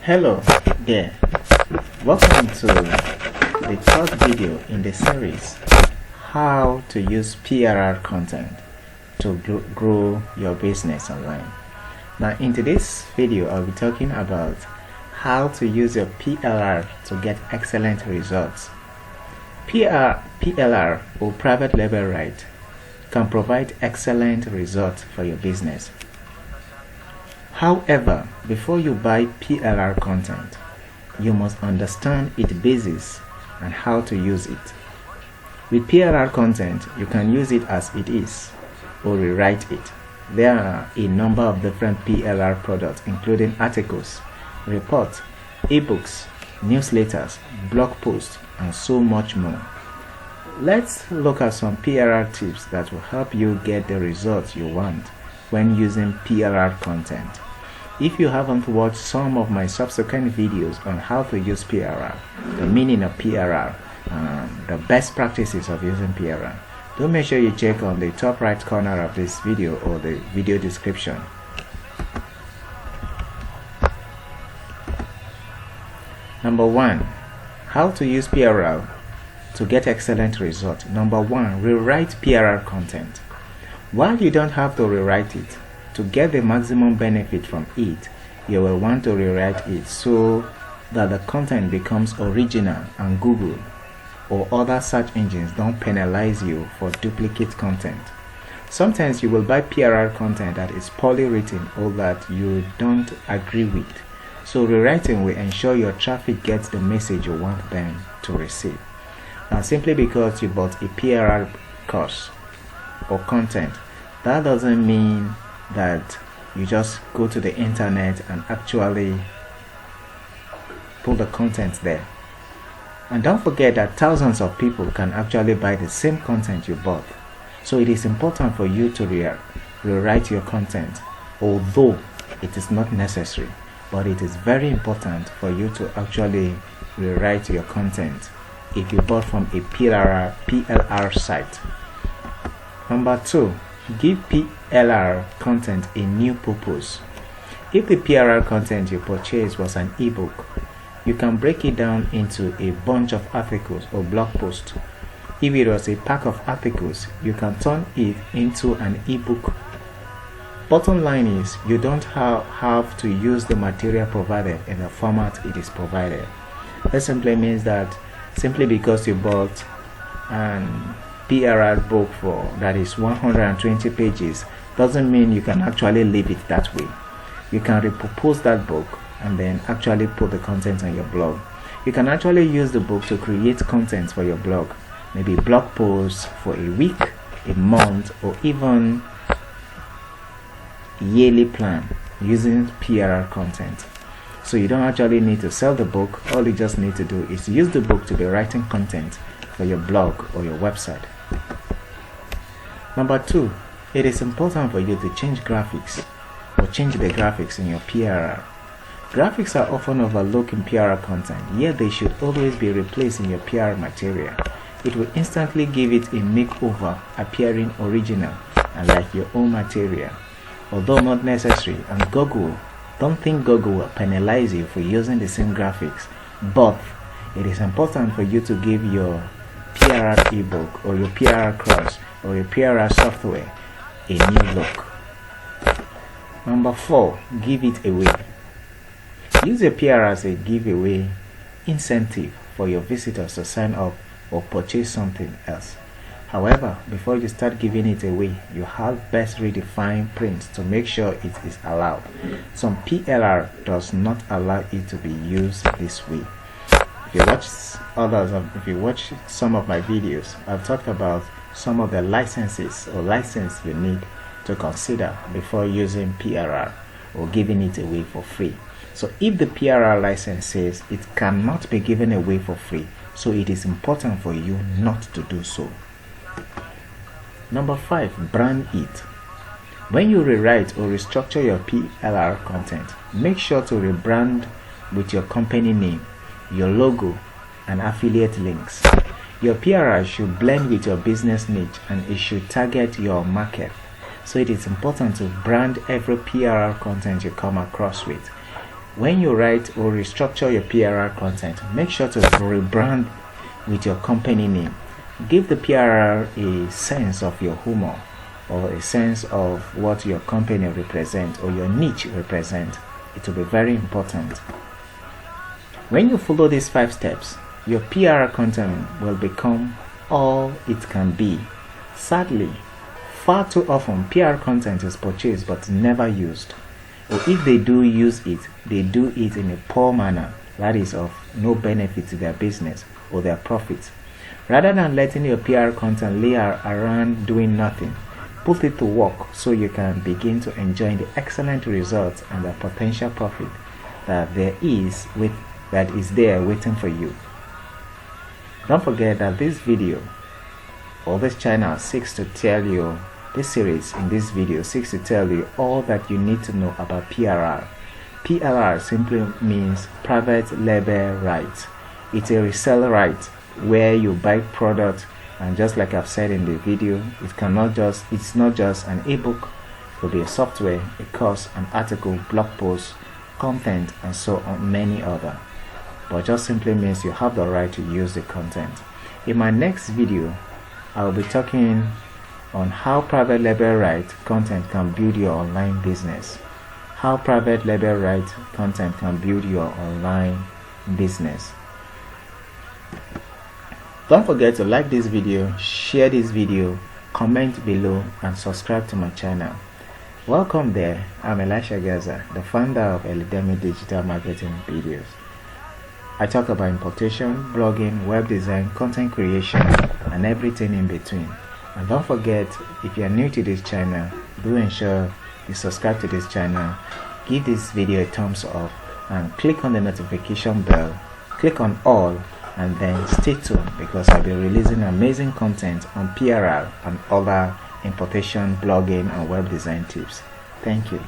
Hello there, welcome to the third video in the series, how to use PLR content to grow your business online. Now in today's video, I'll be talking about how to use your PLR to get excellent results. PLR or private label right can provide excellent results for your business. However, before you buy PLR content, you must understand its basis and how to use it. With PLR content, you can use it as it is or rewrite it. There are a number of different PLR products, including articles, reports, ebooks, newsletters, blog posts, and so much more. Let's look at some PLR tips that will help you get the results you want when using PLR content. If you haven't watched some of my subsequent videos on how to use PLR, the meaning of PLR, and the best practices of using PLR, do make sure you check on the top right corner of this video or the video description. Number 1. How to use PLR to get excellent results. Number 1. Rewrite PLR content. While you don't have to rewrite it, to get the maximum benefit from it, you will want to rewrite it so that the content becomes original and Google or other search engines don't penalize you for duplicate content. Sometimes you will buy PLR content that is poorly written or that you don't agree with. So rewriting will ensure your traffic gets the message you want them to receive. Now, simply because you bought a PLR course or content, that doesn't mean that you just go to the internet and actually pull the content there. And don't forget that thousands of people can actually buy the same content you bought. So it is important for you to rewrite your content, although it is not necessary, but it is very important for you to actually rewrite your content if you bought from a PLR site. Number 2. Give PLR content a new purpose. If the PLR content you purchased was an ebook, you can break it down into a bunch of articles or blog posts. If it was a pack of articles, you can turn it into an ebook. Bottom line is, you don't have to use the material provided in the format it is provided. That simply means that simply because you bought an PLR book that is 120 pages doesn't mean you can actually leave it that way. You can repurpose that book and then actually put the content on your blog. You can actually use the book to create content for your blog, maybe blog posts for a week, a month, or even yearly plan using PLR content. So you don't actually need to sell the book. All you just need to do is use the book to be writing content for your blog or your website. Number 2, it is important for you to change graphics or change the graphics in your PLR. Graphics are often overlooked in PLR content, yet they should always be replaced in your PLR material. It will instantly give it a makeover, appearing original and like your own material. Although not necessary, and don't think Google will penalize you for using the same graphics, but it is important for you to give your PLR ebook or your PLR course or your PLR software a new look. Number 4, give it away. Use your PLR as a giveaway incentive for your visitors to sign up or purchase something else. However, before you start giving it away, you have best read the fine print to make sure it is allowed. Some PLR does not allow it to be used this way. If you watch some of my videos, I've talked about some of the licenses or license you need to consider before using PLR or giving it away for free. So if the PLR license says it cannot be given away for free, so it is important for you not to do so. Number 5, brand it. When you rewrite or restructure your PLR content, make sure to rebrand with your company name, your logo, and affiliate links. Your PLR should blend with your business niche and it should target your market. So it is important to brand every PLR content you come across with. When you write or restructure your PLR content, make sure to rebrand with your company name. Give the PLR a sense of your humor, or a sense of what your company represents or your niche represents. It will be very important. When you follow these 5 steps, your PLR content will become all it can be. Sadly, far too often PR content is purchased but never used. Or if they do use it, they do it in a poor manner, that is of no benefit to their business or their profits. Rather than letting your PR content lay around doing nothing, put it to work so you can begin to enjoy the excellent results and the potential profit that is there waiting for you. Don't forget that this video or this channel seeks to tell you, this series in this video seeks to tell you all that you need to know about PLR. PLR simply means private label rights. It's a reseller right where you buy product, and just like I've said in the video, it's not just an ebook. It will be a software, a course, an article, blog post, content, and so on, many other. But just simply means you have the right to use the content. In my next video, I will be talking on how private label right content can build your online business. How private label right content can build your online business. Don't forget to like this video, share this video, comment below, and subscribe to my channel. Welcome there. I'm Elisha Gaza, the founder of Elidemi Digital Marketing Videos. I talk about importation, blogging, web design, content creation, and everything in between. And don't forget, if you are new to this channel, do ensure you subscribe to this channel, give this video a thumbs up, and click on the notification bell, click on all, and then stay tuned because I'll be releasing amazing content on PLR and other importation, blogging, and web design tips. Thank you.